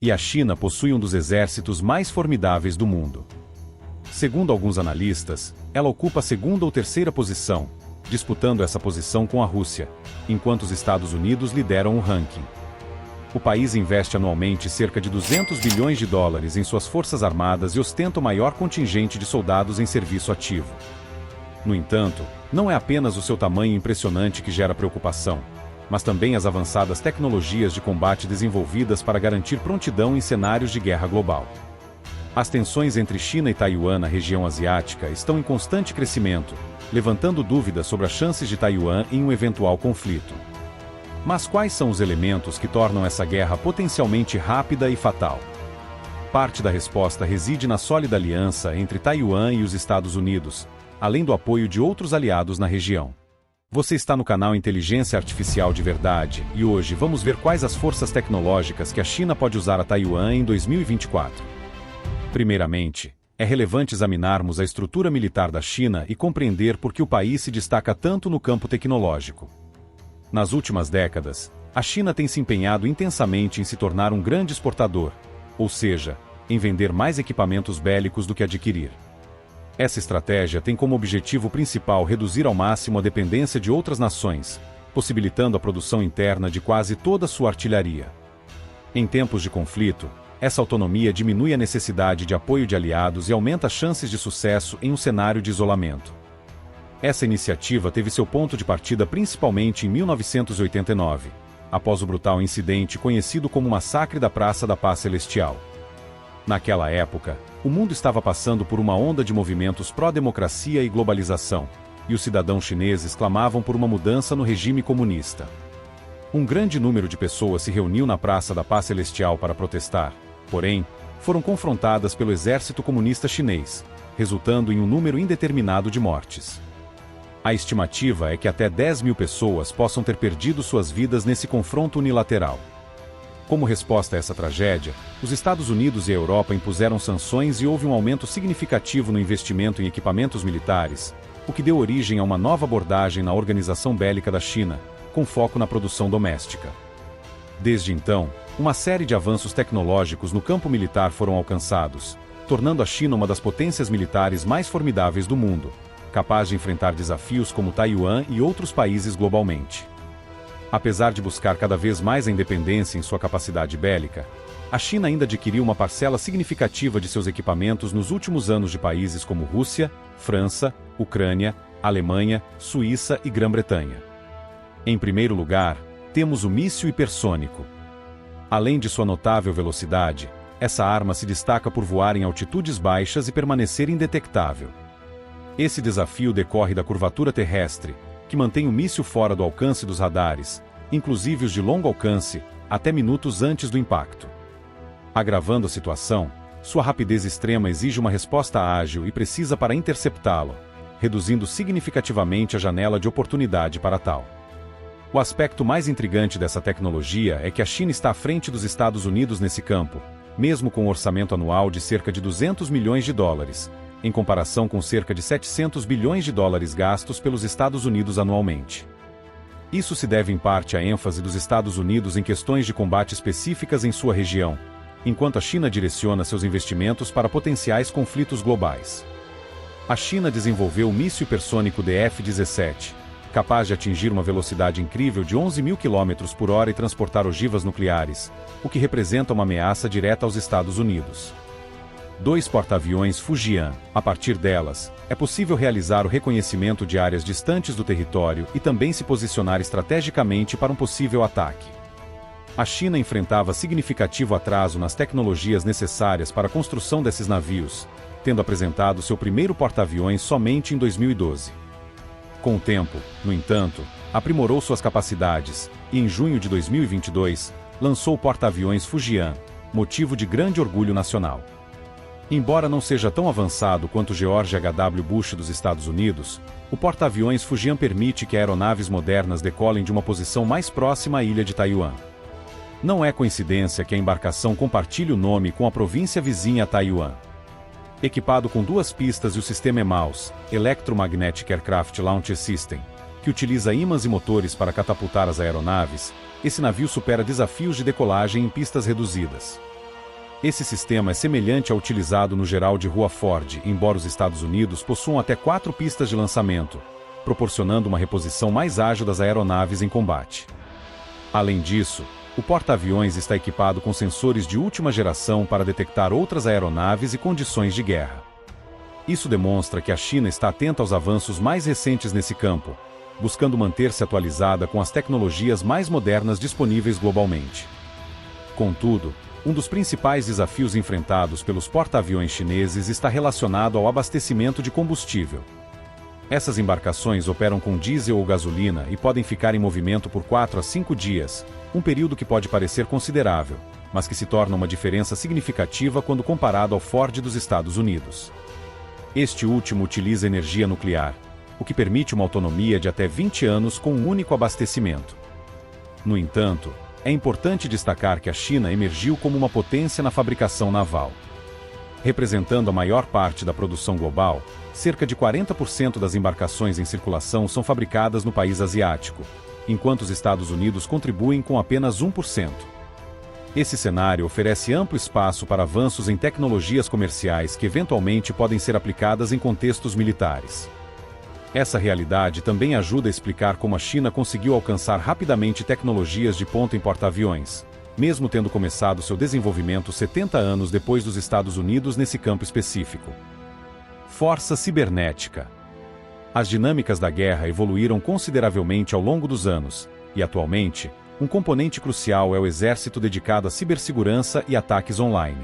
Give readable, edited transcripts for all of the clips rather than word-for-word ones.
e a China possui um dos exércitos mais formidáveis do mundo. Segundo alguns analistas, ela ocupa a segunda ou terceira posição, disputando essa posição com a Rússia, enquanto os Estados Unidos lideram o ranking. O país investe anualmente cerca de 200 bilhões de dólares em suas forças armadas e ostenta o maior contingente de soldados em serviço ativo. No entanto, não é apenas o seu tamanho impressionante que gera preocupação, mas também as avançadas tecnologias de combate desenvolvidas para garantir prontidão em cenários de guerra global. As tensões entre China e Taiwan na região asiática estão em constante crescimento, levantando dúvidas sobre as chances de Taiwan em um eventual conflito. Mas quais são os elementos que tornam essa guerra potencialmente rápida e fatal? Parte da resposta reside na sólida aliança entre Taiwan e os Estados Unidos, além do apoio de outros aliados na região. Você está no canal Inteligência Artificial de Verdade, e hoje vamos ver quais as forças tecnológicas que a China pode usar a Taiwan em 2024. Primeiramente, é relevante examinarmos a estrutura militar da China e compreender por que o país se destaca tanto no campo tecnológico. Nas últimas décadas, a China tem se empenhado intensamente em se tornar um grande exportador, ou seja, em vender mais equipamentos bélicos do que adquirir. Essa estratégia tem como objetivo principal reduzir ao máximo a dependência de outras nações, possibilitando a produção interna de quase toda sua artilharia. Em tempos de conflito, essa autonomia diminui a necessidade de apoio de aliados e aumenta as chances de sucesso em um cenário de isolamento. Essa iniciativa teve seu ponto de partida principalmente em 1989, após o brutal incidente conhecido como Massacre da Praça da Paz Celestial. Naquela época, o mundo estava passando por uma onda de movimentos pró-democracia e globalização, e os cidadãos chineses clamavam por uma mudança no regime comunista. Um grande número de pessoas se reuniu na Praça da Paz Celestial para protestar, porém, foram confrontadas pelo exército comunista chinês, resultando em um número indeterminado de mortes. A estimativa é que até 10 mil pessoas possam ter perdido suas vidas nesse confronto unilateral. Como resposta a essa tragédia, os Estados Unidos e a Europa impuseram sanções e houve um aumento significativo no investimento em equipamentos militares, o que deu origem a uma nova abordagem na organização bélica da China, com foco na produção doméstica. Desde então, uma série de avanços tecnológicos no campo militar foram alcançados, tornando a China uma das potências militares mais formidáveis do mundo, capaz de enfrentar desafios como Taiwan e outros países globalmente. Apesar de buscar cada vez mais a independência em sua capacidade bélica, a China ainda adquiriu uma parcela significativa de seus equipamentos nos últimos anos de países como Rússia, França, Ucrânia, Alemanha, Suíça e Grã-Bretanha. Em primeiro lugar, temos o míssil hipersônico. Além de sua notável velocidade, essa arma se destaca por voar em altitudes baixas e permanecer indetectável. Esse desafio decorre da curvatura terrestre, que mantém o míssil fora do alcance dos radares, inclusive os de longo alcance, até minutos antes do impacto. Agravando a situação, sua rapidez extrema exige uma resposta ágil e precisa para interceptá-lo, reduzindo significativamente a janela de oportunidade para tal. O aspecto mais intrigante dessa tecnologia é que a China está à frente dos Estados Unidos nesse campo, mesmo com um orçamento anual de cerca de 200 milhões de dólares, em comparação com cerca de 700 bilhões de dólares gastos pelos Estados Unidos anualmente. Isso se deve em parte à ênfase dos Estados Unidos em questões de combate específicas em sua região, enquanto a China direciona seus investimentos para potenciais conflitos globais. A China desenvolveu o míssil hipersônico DF-17, capaz de atingir uma velocidade incrível de 11 mil km por hora e transportar ogivas nucleares, o que representa uma ameaça direta aos Estados Unidos. 2 porta-aviões Fujian. A partir delas, é possível realizar o reconhecimento de áreas distantes do território e também se posicionar estrategicamente para um possível ataque. A China enfrentava significativo atraso nas tecnologias necessárias para a construção desses navios, tendo apresentado seu primeiro porta-aviões somente em 2012. Com o tempo, no entanto, aprimorou suas capacidades e, em junho de 2022, lançou o porta-aviões Fujian, motivo de grande orgulho nacional. Embora não seja tão avançado quanto o George H.W. Bush dos Estados Unidos, o porta-aviões Fujian permite que aeronaves modernas decolem de uma posição mais próxima à ilha de Taiwan. Não é coincidência que a embarcação compartilhe o nome com a província vizinha a Taiwan. Equipado com 2 pistas e o sistema EMALS, Electromagnetic Aircraft Launch System, que utiliza ímãs e motores para catapultar as aeronaves, esse navio supera desafios de decolagem em pistas reduzidas. Esse sistema é semelhante ao utilizado no geral de rua Ford, embora os Estados Unidos possuam até 4 pistas de lançamento, proporcionando uma reposição mais ágil das aeronaves em combate. Além disso, o porta-aviões está equipado com sensores de última geração para detectar outras aeronaves e condições de guerra. Isso demonstra que a China está atenta aos avanços mais recentes nesse campo, buscando manter-se atualizada com as tecnologias mais modernas disponíveis globalmente. Contudo, um dos principais desafios enfrentados pelos porta-aviões chineses está relacionado ao abastecimento de combustível. Essas embarcações operam com diesel ou gasolina e podem ficar em movimento por 4 a 5 dias, um período que pode parecer considerável, mas que se torna uma diferença significativa quando comparado ao Ford dos Estados Unidos. Este último utiliza energia nuclear, o que permite uma autonomia de até 20 anos com um único abastecimento. No entanto, é importante destacar que a China emergiu como uma potência na fabricação naval. Representando a maior parte da produção global, cerca de 40% das embarcações em circulação são fabricadas no país asiático, enquanto os Estados Unidos contribuem com apenas 1%. Esse cenário oferece amplo espaço para avanços em tecnologias comerciais que eventualmente podem ser aplicadas em contextos militares. Essa realidade também ajuda a explicar como a China conseguiu alcançar rapidamente tecnologias de ponta em porta-aviões, mesmo tendo começado seu desenvolvimento 70 anos depois dos Estados Unidos nesse campo específico. Força cibernética. As dinâmicas da guerra evoluíram consideravelmente ao longo dos anos, e atualmente, um componente crucial é o exército dedicado à cibersegurança e ataques online.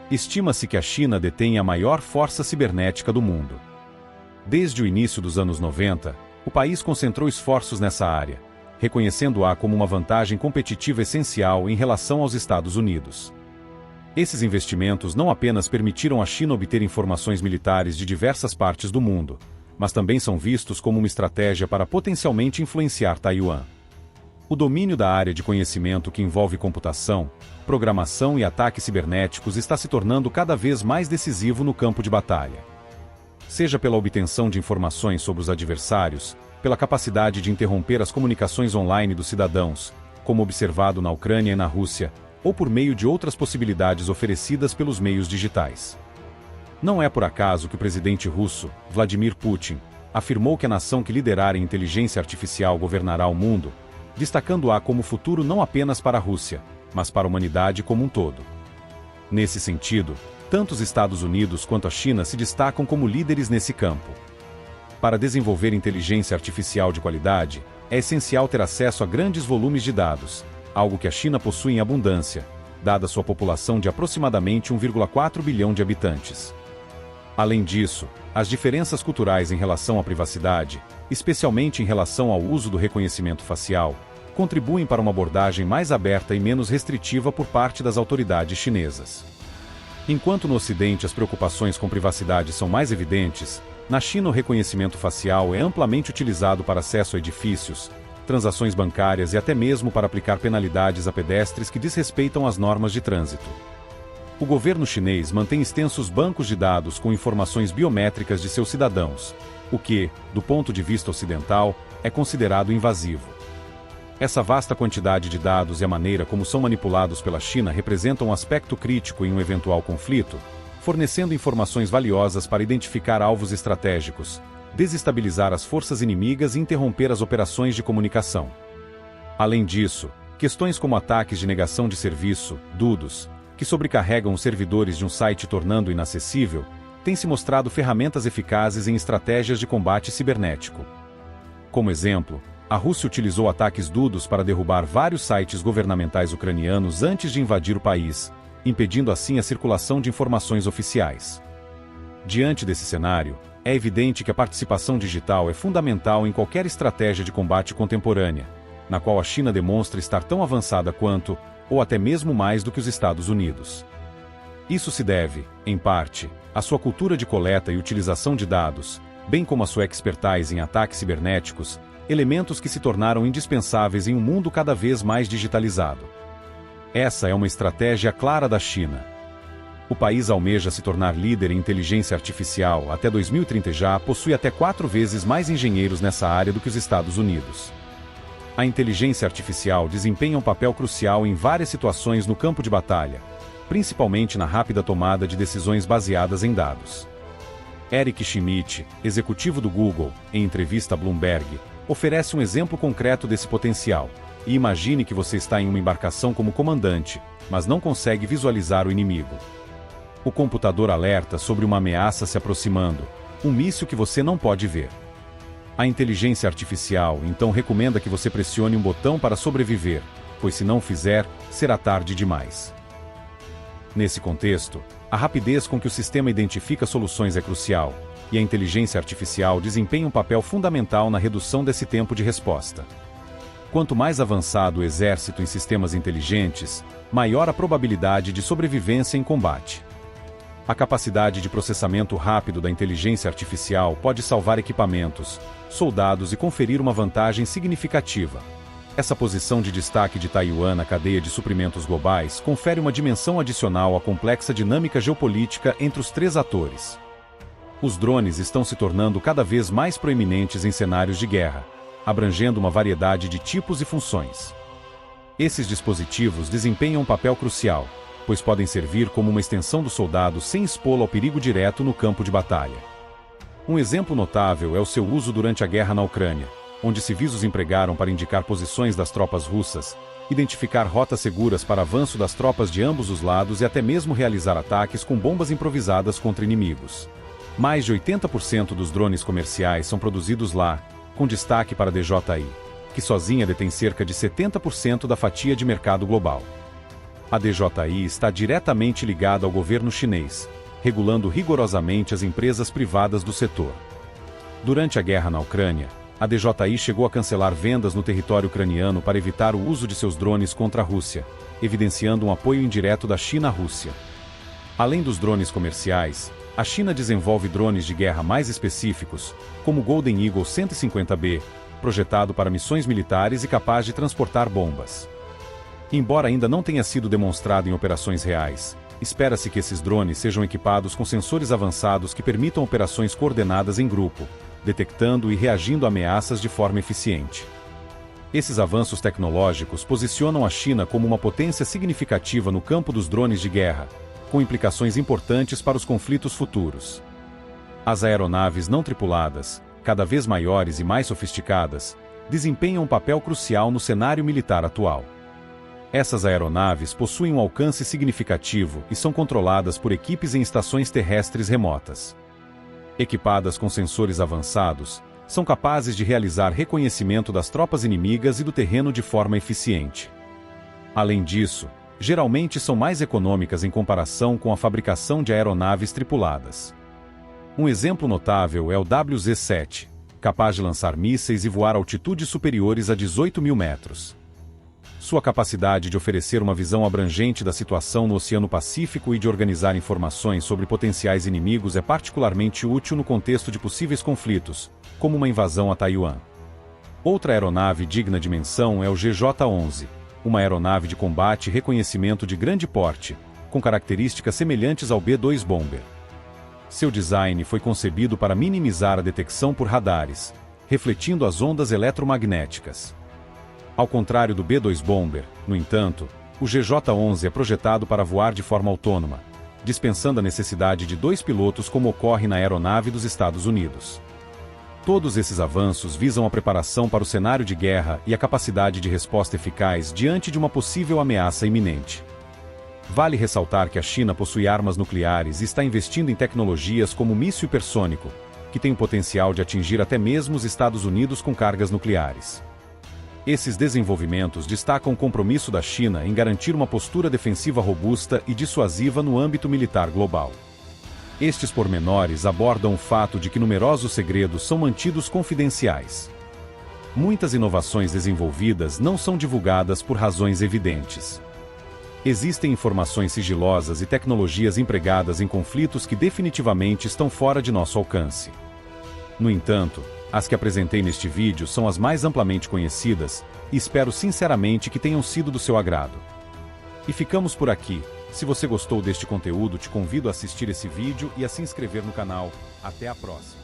Estima-se que a China detém a maior força cibernética do mundo. Desde o início dos anos 90, o país concentrou esforços nessa área, reconhecendo-a como uma vantagem competitiva essencial em relação aos Estados Unidos. Esses investimentos não apenas permitiram à China obter informações militares de diversas partes do mundo, mas também são vistos como uma estratégia para potencialmente influenciar Taiwan. O domínio da área de conhecimento que envolve computação, programação e ataques cibernéticos está se tornando cada vez mais decisivo no campo de batalha. Seja pela obtenção de informações sobre os adversários, pela capacidade de interromper as comunicações online dos cidadãos, como observado na Ucrânia e na Rússia, ou por meio de outras possibilidades oferecidas pelos meios digitais. Não é por acaso que o presidente russo, Vladimir Putin, afirmou que a nação que liderar em inteligência artificial governará o mundo, destacando-a como futuro não apenas para a Rússia, mas para a humanidade como um todo. Nesse sentido, tanto os Estados Unidos quanto a China se destacam como líderes nesse campo. Para desenvolver inteligência artificial de qualidade, é essencial ter acesso a grandes volumes de dados, algo que a China possui em abundância, dada sua população de aproximadamente 1,4 bilhão de habitantes. Além disso, as diferenças culturais em relação à privacidade, especialmente em relação ao uso do reconhecimento facial, contribuem para uma abordagem mais aberta e menos restritiva por parte das autoridades chinesas. Enquanto no Ocidente as preocupações com privacidade são mais evidentes, na China o reconhecimento facial é amplamente utilizado para acesso a edifícios, transações bancárias e até mesmo para aplicar penalidades a pedestres que desrespeitam as normas de trânsito. O governo chinês mantém extensos bancos de dados com informações biométricas de seus cidadãos, o que, do ponto de vista ocidental, é considerado invasivo. Essa vasta quantidade de dados e a maneira como são manipulados pela China representam um aspecto crítico em um eventual conflito, fornecendo informações valiosas para identificar alvos estratégicos, desestabilizar as forças inimigas e interromper as operações de comunicação. Além disso, questões como ataques de negação de serviço, DDoS, que sobrecarregam os servidores de um site tornando-o inacessível, têm se mostrado ferramentas eficazes em estratégias de combate cibernético. Como exemplo, a Rússia utilizou ataques DDoS para derrubar vários sites governamentais ucranianos antes de invadir o país, impedindo assim a circulação de informações oficiais. Diante desse cenário, é evidente que a participação digital é fundamental em qualquer estratégia de combate contemporânea, na qual a China demonstra estar tão avançada quanto, ou até mesmo mais do que os Estados Unidos. Isso se deve, em parte, à sua cultura de coleta e utilização de dados, bem como à sua expertise em ataques cibernéticos, elementos que se tornaram indispensáveis em um mundo cada vez mais digitalizado. Essa é uma estratégia clara da China. O país almeja se tornar líder em inteligência artificial até 2030 e já possui até 4 vezes mais engenheiros nessa área do que os Estados Unidos. A inteligência artificial desempenha um papel crucial em várias situações no campo de batalha, principalmente na rápida tomada de decisões baseadas em dados. Eric Schmidt, executivo do Google, em entrevista a Bloomberg, oferece um exemplo concreto desse potencial. E imagine que você está em uma embarcação como comandante, mas não consegue visualizar o inimigo. O computador alerta sobre uma ameaça se aproximando, um míssil que você não pode ver. A inteligência artificial então recomenda que você pressione um botão para sobreviver, pois se não o fizer, será tarde demais. Nesse contexto, a rapidez com que o sistema identifica soluções é crucial, e a inteligência artificial desempenha um papel fundamental na redução desse tempo de resposta. Quanto mais avançado o exército em sistemas inteligentes, maior a probabilidade de sobrevivência em combate. A capacidade de processamento rápido da inteligência artificial pode salvar equipamentos, soldados e conferir uma vantagem significativa. Essa posição de destaque de Taiwan na cadeia de suprimentos globais confere uma dimensão adicional à complexa dinâmica geopolítica entre os três atores. Os drones estão se tornando cada vez mais proeminentes em cenários de guerra, abrangendo uma variedade de tipos e funções. Esses dispositivos desempenham um papel crucial, pois podem servir como uma extensão do soldado sem expô-lo ao perigo direto no campo de batalha. Um exemplo notável é o seu uso durante a guerra na Ucrânia, onde civis os empregaram para indicar posições das tropas russas, identificar rotas seguras para avanço das tropas de ambos os lados e até mesmo realizar ataques com bombas improvisadas contra inimigos. Mais de 80% dos drones comerciais são produzidos lá, com destaque para a DJI, que sozinha detém cerca de 70% da fatia de mercado global. A DJI está diretamente ligada ao governo chinês, regulando rigorosamente as empresas privadas do setor. Durante a guerra na Ucrânia, a DJI chegou a cancelar vendas no território ucraniano para evitar o uso de seus drones contra a Rússia, evidenciando um apoio indireto da China à Rússia. Além dos drones comerciais, a China desenvolve drones de guerra mais específicos, como o Golden Eagle 150B, projetado para missões militares e capaz de transportar bombas. Embora ainda não tenha sido demonstrado em operações reais, espera-se que esses drones sejam equipados com sensores avançados que permitam operações coordenadas em grupo, detectando e reagindo a ameaças de forma eficiente. Esses avanços tecnológicos posicionam a China como uma potência significativa no campo dos drones de guerra, com implicações importantes para os conflitos futuros. As aeronaves não tripuladas, cada vez maiores e mais sofisticadas, desempenham um papel crucial no cenário militar atual. Essas aeronaves possuem um alcance significativo e são controladas por equipes em estações terrestres remotas. Equipadas com sensores avançados, são capazes de realizar reconhecimento das tropas inimigas e do terreno de forma eficiente. Além disso, geralmente são mais econômicas em comparação com a fabricação de aeronaves tripuladas. Um exemplo notável é o WZ-7, capaz de lançar mísseis e voar a altitudes superiores a 18.000 metros. Sua capacidade de oferecer uma visão abrangente da situação no Oceano Pacífico e de organizar informações sobre potenciais inimigos é particularmente útil no contexto de possíveis conflitos, como uma invasão a Taiwan. Outra aeronave digna de menção é o GJ-11, uma aeronave de combate e reconhecimento de grande porte, com características semelhantes ao B-2 Bomber. Seu design foi concebido para minimizar a detecção por radares, refletindo as ondas eletromagnéticas. Ao contrário do B-2 Bomber, no entanto, o GJ-11 é projetado para voar de forma autônoma, dispensando a necessidade de dois pilotos como ocorre na aeronave dos Estados Unidos. Todos esses avanços visam a preparação para o cenário de guerra e a capacidade de resposta eficaz diante de uma possível ameaça iminente. Vale ressaltar que a China possui armas nucleares e está investindo em tecnologias como o míssil hipersônico, que tem o potencial de atingir até mesmo os Estados Unidos com cargas nucleares. Esses desenvolvimentos destacam o compromisso da China em garantir uma postura defensiva robusta e dissuasiva no âmbito militar global. Estes pormenores abordam o fato de que numerosos segredos são mantidos confidenciais. Muitas inovações desenvolvidas não são divulgadas por razões evidentes. Existem informações sigilosas e tecnologias empregadas em conflitos que definitivamente estão fora de nosso alcance. No entanto, as que apresentei neste vídeo são as mais amplamente conhecidas, e espero sinceramente que tenham sido do seu agrado. E ficamos por aqui. Se você gostou deste conteúdo, te convido a assistir esse vídeo e a se inscrever no canal. Até a próxima!